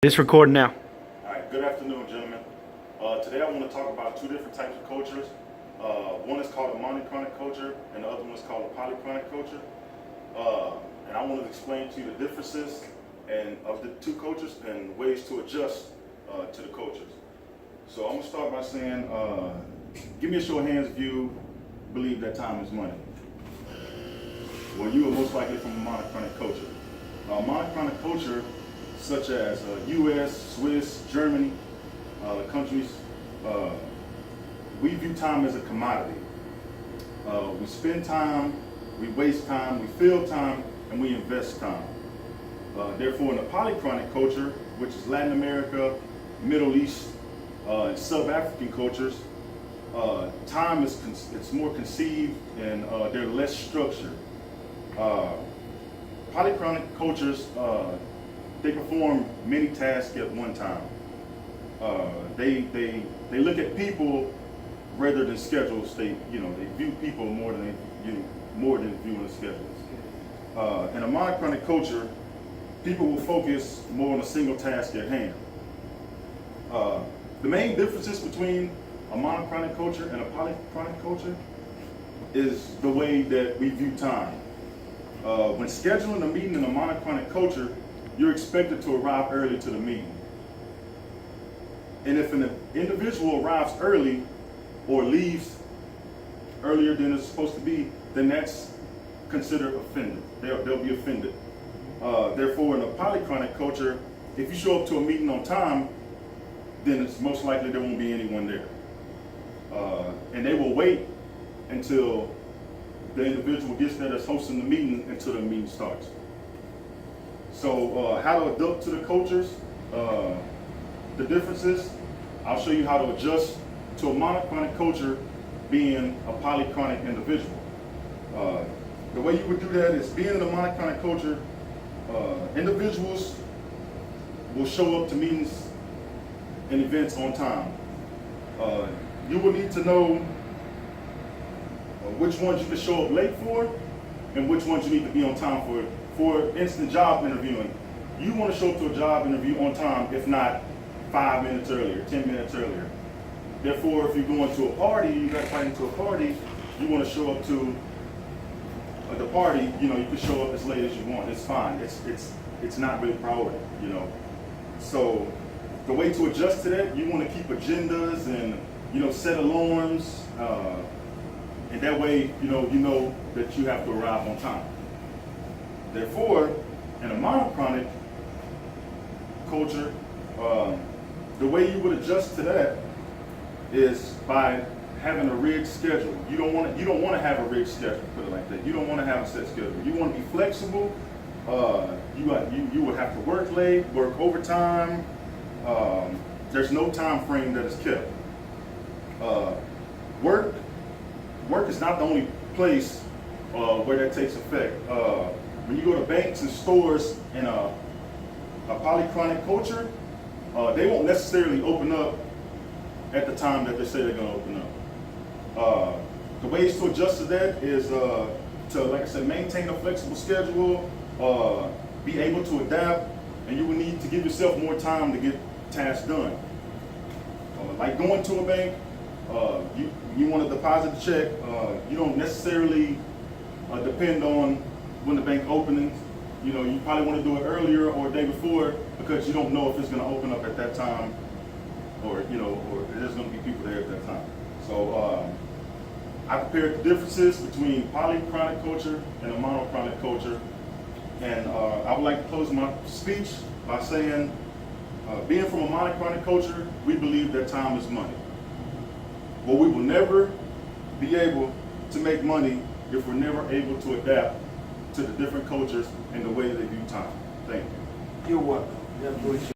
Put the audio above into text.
It's recording now. All right, good afternoon, gentlemen. Today I want to talk about two different types of cultures. One is called a monochronic culture, and the other one is called a polychronic culture. And I want to explain to you the differences of the two cultures and ways to adjust to the cultures. So I'm going to start by saying, give me a show of hands if you believe that time is money. Well, you are most likely from a monochronic culture. Monochronic culture, such as U.S., Swiss, Germany, countries, we view time as a commodity. We spend time, we waste time, we fill time, and we invest time. Therefore, in the polychronic culture, which is Latin America, Middle East, and sub-African cultures, time is it's more conceived and they're less structured. Polychronic cultures, they perform many tasks at one time. They look at people rather than schedules. They view people more than viewing a schedule. In a monochronic culture, people will focus more on a single task at hand. The main differences between a monochronic culture and a polychronic culture is the way that we view time. When scheduling a meeting in a monochronic culture, you're expected to arrive early to the meeting. And if an individual arrives early or leaves earlier than it's supposed to be, then that's considered offended. They'll be offended. Therefore, in a polychronic culture, if you show up to a meeting on time, then it's most likely there won't be anyone there. And they will wait until the individual gets there that's hosting the meeting until the meeting starts. So how to adapt to the cultures, the differences, I'll show you how to adjust to a monochronic culture being a polychronic individual. The way you would do that is, being in a monochronic culture, individuals will show up to meetings and events on time. You will need to know which ones you can show up late for and which ones you need to be on time for. For instance, job interviewing, you want to show up to a job interview on time, if not 5 minutes earlier, 10 minutes earlier. Therefore, if you're going to a party, you got invited to a party, you want to show up to the party, you can show up as late as you want. It's fine. It's not really priority, So the way to adjust to that, you want to keep agendas and set alarms, and that way you know that you have to arrive on time. Therefore, in a monochronic culture, the way you would adjust to that is by having a rigged schedule. You don't want to have a rigged schedule, put it like that. You don't want to have a set schedule. You want to be flexible. You would have to work late, work overtime. There's no time frame that is kept. Work is not the only place where that takes effect. When you go to banks and stores in a polychronic culture, they won't necessarily open up at the time that they say they're going to open up. The ways to adjust to that is to, like I said, maintain a flexible schedule, be able to adapt, and you will need to give yourself more time to get tasks done. Like going to a bank, you want to deposit a check, you don't necessarily depend on when the bank opens. You probably want to do it earlier or a day before, because you don't know if it's going to open up at that time, or there's going to be people there at that time. So I compared the differences between polychronic culture and a monochronic culture, and I would like to close my speech by saying, being from a monochronic culture, we believe that time is money. But we will never be able to make money if we're never able to adapt to the different cultures and the way they view time. Thank you. You're welcome.